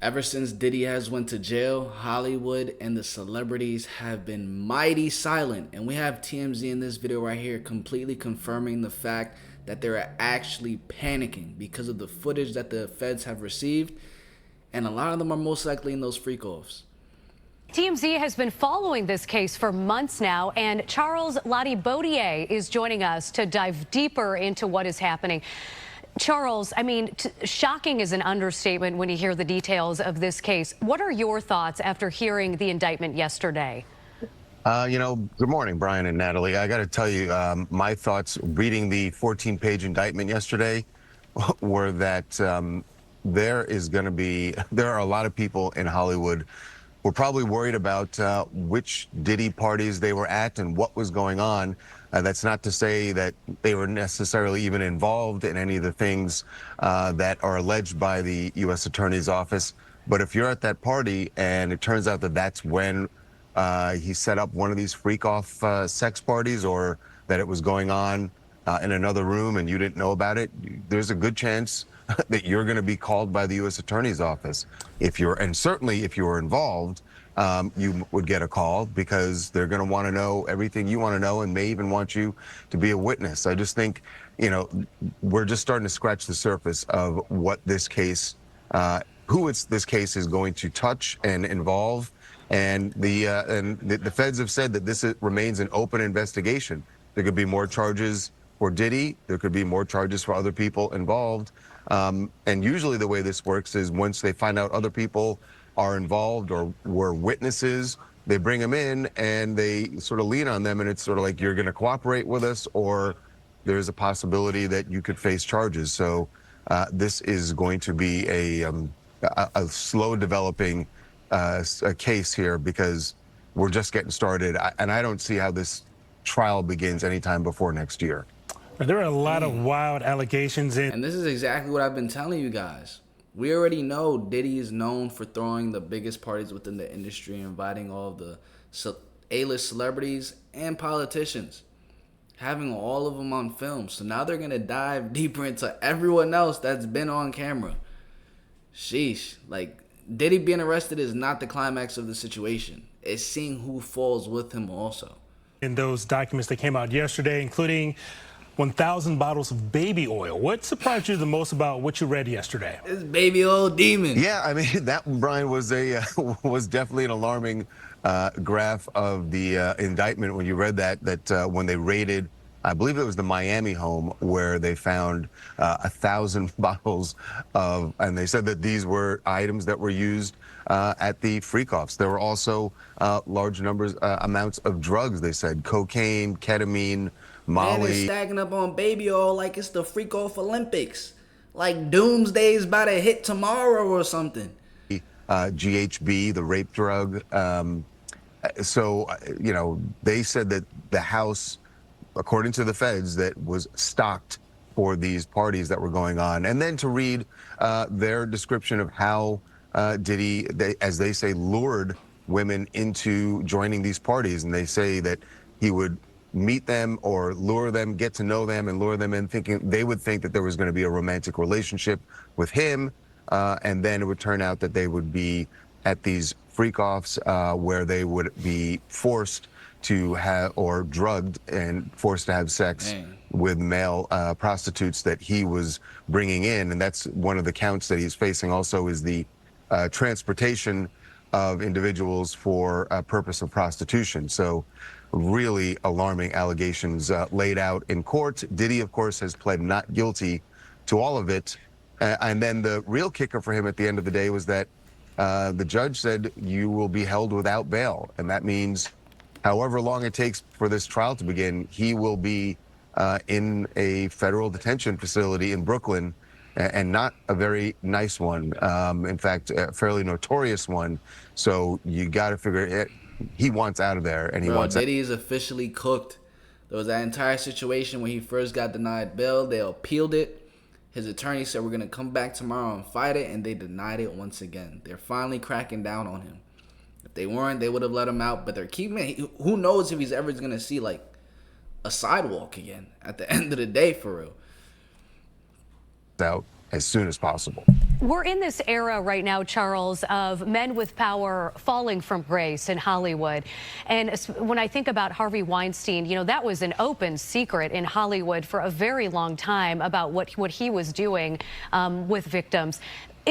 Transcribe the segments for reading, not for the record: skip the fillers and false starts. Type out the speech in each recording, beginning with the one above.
Ever since Diddy has went to jail, Hollywood and the celebrities have been mighty silent. And we have TMZ in this video right here completely confirming the fact that they're actually panicking because of the footage that the feds have received. And a lot of them are most likely in those freak-offs. TMZ has been following this case for months now, and Charles Lottie-Baudier is joining us to dive deeper into what is happening. Charles, I mean, shocking is an understatement when you hear the details of this case. What are your thoughts after hearing the indictment yesterday? Good morning, Brian and Natalie. I got to tell you, my thoughts reading the 14-page indictment yesterday were that there are a lot of people in Hollywood who are probably worried about which Diddy parties they were at and what was going on. That's not to say that they were necessarily even involved in any of the things that are alleged by the U.S. Attorney's Office. But if you're at that party and it turns out that that's when he set up one of these freak-off sex parties, or that it was going on in another room and you didn't know about it, there's a good chance that you're going to be called by the U.S. Attorney's Office. And certainly if you were involved, you would get a call because they're going to want to know everything you want to know and may even want you to be a witness. I just think, we're just starting to scratch the surface of what this case, this case is going to touch and involve. And the feds have said that this remains an open investigation. There could be more charges for Diddy. There could be more charges for other people involved. And usually the way this works is once they find out other people are involved or were witnesses, they bring them in and they sort of lean on them, and it's sort of like, you're going to cooperate with us, or there's a possibility that you could face charges. So this is going to be a slow developing a case here because we're just getting started, and I don't see how this trial begins anytime before next year. There are a lot of wild allegations And this is exactly what I've been telling you guys. We already know Diddy is known for throwing the biggest parties within the industry and inviting all of the A-list celebrities and politicians, having all of them on film. So now they're going to dive deeper into everyone else that's been on camera. Sheesh. Like, Diddy being arrested is not the climax of the situation. It's seeing who falls with him also. in those documents that came out yesterday, including 1,000 bottles of baby oil. What surprised you the most about what you read yesterday? This baby oil demon. Yeah, I mean, that, Brian, was was definitely an alarming graph of the indictment when you read that when they raided, I believe it was the Miami home, where they found 1,000 bottles of, and they said that these were items that were used at the freak-offs. There were also large amounts of drugs, they said, cocaine, ketamine, Molly. Man, it's stacking up on baby oil like it's the freak-off Olympics. Like doomsday's about to hit tomorrow or something. GHB, the rape drug. So, you know, they said that the house, according to the feds, that was stocked for these parties that were going on. And then to read their description of how Diddy, as they say, lured women into joining these parties. And they say that he would meet them or lure them, get to know them, and lure them in, thinking they would think that there was going to be a romantic relationship with him. And then it would turn out that they would be at these freak-offs where they would be forced to have, or drugged and forced to have sex with male prostitutes that he was bringing in. And that's one of the counts that he's facing also, is the transportation of individuals for a purpose of prostitution. So really alarming allegations laid out in court. Diddy, of course, has pled not guilty to all of it. And then the real kicker for him at the end of the day was that the judge said, you will be held without bail. And that means however long it takes for this trial to begin, he will be in a federal detention facility in Brooklyn, and not a very nice one. In fact, a fairly notorious one. So you got to figure it. He wants out of there, and he wants. Diddy is officially cooked. There was that entire situation when he first got denied bail. They appealed it. His attorney said, we're going to come back tomorrow and fight it, and they denied it once again. They're finally cracking down on him. If they weren't, they would have let him out, but they're keeping it. Who knows if he's ever going to see, like, a sidewalk again at the end of the day, for real. Out as soon as possible. We're in this era right now, Charles, of men with power falling from grace in Hollywood. And when I think about Harvey Weinstein, you know, that was an open secret in Hollywood for a very long time about what he was doing with victims.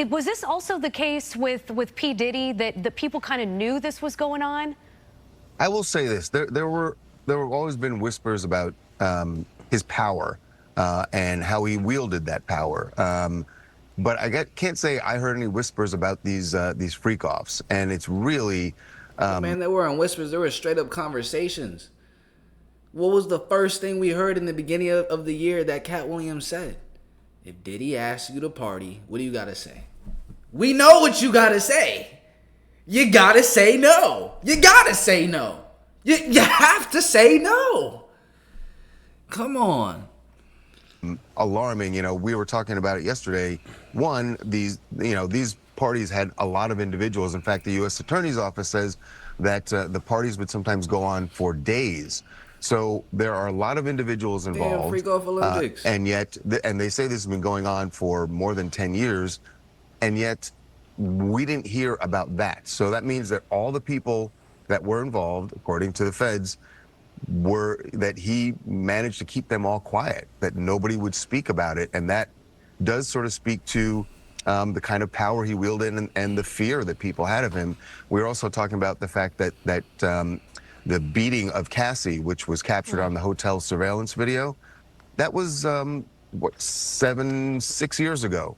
Was this also the case with P. Diddy, that the people kind of knew this was going on? I will say this: there were always been whispers about his power and how he wielded that power. But can't say I heard any whispers about these freak-offs, and it's really. Man, there weren't whispers. There were straight up conversations. What was the first thing we heard in the beginning of the year that Cat Williams said? If Diddy asks you to party, what do you gotta say? We know what you gotta say. You gotta say no. You gotta say no. You have to say no. Come on. Alarming. You know, we were talking about it yesterday. One, these parties had a lot of individuals. In fact, the U.S. Attorney's Office says that the parties would sometimes go on for days. So there are a lot of individuals involved. Damn, freak off Olympics. And yet, and they say this has been going on for more than 10 years, and yet we didn't hear about that. So that means that all the people that were involved, according to the feds, that he managed to keep them all quiet, that nobody would speak about it. And that does sort of speak to the kind of power he wielded and the fear that people had of him. We're also talking about the fact that the beating of Cassie, which was captured on the hotel surveillance video, that was, 6 years ago.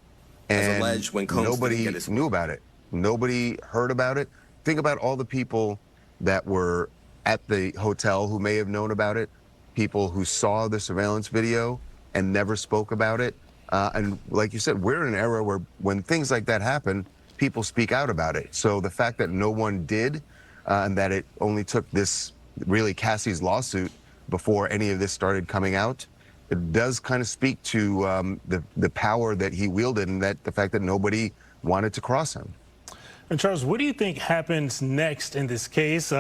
And as alleged when Combs nobody knew about it. Nobody heard about it. Think about all the people that were at the hotel who may have known about it, people who saw the surveillance video and never spoke about it. And like you said, we're in an era where when things like that happen, people speak out about it. So the fact that no one did, and that it only took this, really Cassie's lawsuit before any of this started coming out, it does kind of speak to the power that he wielded, and that the fact that nobody wanted to cross him. And Charles, what do you think happens next in this case?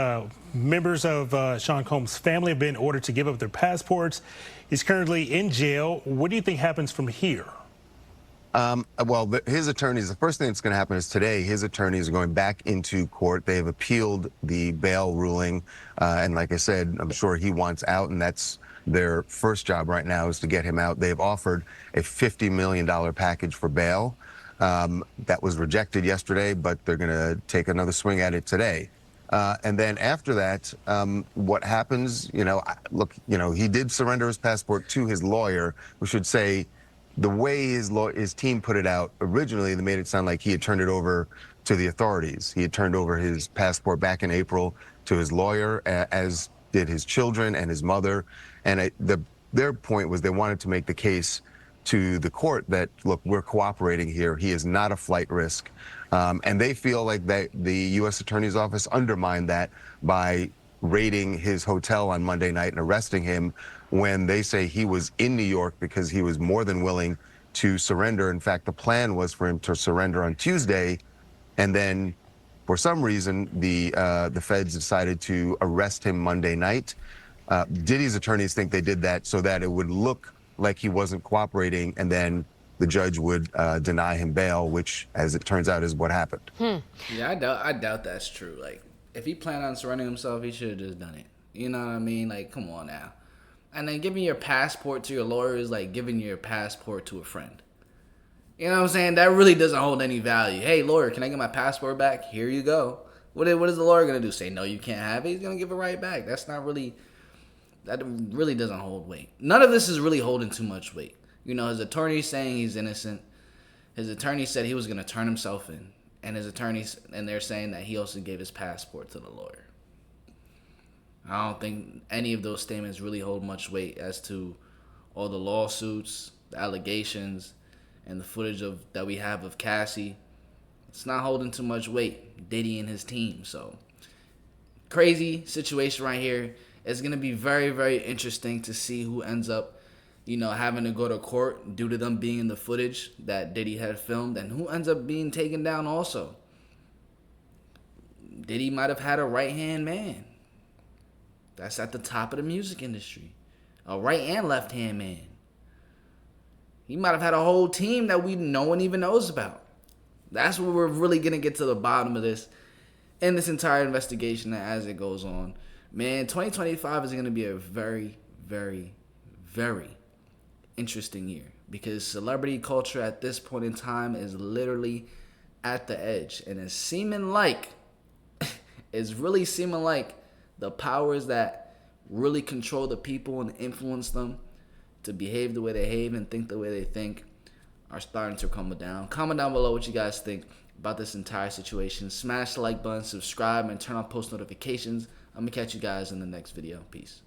Members of Sean Combs' family have been ordered to give up their passports. He's currently in jail. What do you think happens from here? Well, his attorneys, the first thing that's going to happen is today, his attorneys are going back into court. They have appealed the bail ruling. And like I said, I'm sure he wants out, and that's their first job right now, is to get him out. They've offered a $50 million package for bail. That was rejected yesterday, but they're going to take another swing at it today. And then after that, what happens, look, he did surrender his passport to his lawyer. We should say the way his team put it out originally, they made it sound like he had turned it over to the authorities. He had turned over his passport back in April to his lawyer, as did his children and his mother. And their point was they wanted to make the case to the court that, look, we're cooperating here. He is not a flight risk. And they feel like the U.S. Attorney's Office undermined that by raiding his hotel on Monday night and arresting him when they say he was in New York because he was more than willing to surrender. In fact, the plan was for him to surrender on Tuesday, and then for some reason the feds decided to arrest him Monday night. Diddy's attorneys think they did that so that it would look like he wasn't cooperating, and then the judge would deny him bail, which, as it turns out, is what happened. Yeah, I doubt that's true. Like, if he planned on surrendering himself, he should have just done it. You know what I mean? Like, come on now. And then giving your passport to your lawyer is like giving your passport to a friend. You know what I'm saying? That really doesn't hold any value. Hey, lawyer, can I get my passport back? Here you go. What is the lawyer going to do? Say, no, you can't have it? He's going to give it right back. That really doesn't hold weight. None of this is really holding too much weight. His attorney's saying he's innocent. His attorney said he was going to turn himself in. And they're saying that he also gave his passport to the lawyer. I don't think any of those statements really hold much weight as to all the lawsuits, the allegations, and the footage that we have of Cassie. It's not holding too much weight. Diddy and his team. So, crazy situation right here. It's going to be very, very interesting to see who ends up, having to go to court due to them being in the footage that Diddy had filmed, and who ends up being taken down also. Diddy might have had a right-hand man. That's at the top of the music industry. A right and left-hand man. He might have had a whole team that no one even knows about. That's what we're really going to get to the bottom of this in this entire investigation as it goes on. Man, 2025 is going to be a very, very, very interesting year because celebrity culture at this point in time is literally at the edge. And it's really seeming like the powers that really control the people and influence them to behave the way they behave and think the way they think are starting to crumble down. Comment down below what you guys think about this entire situation. Smash the like button, subscribe, and turn on post notifications. I'm going to catch you guys in the next video. Peace.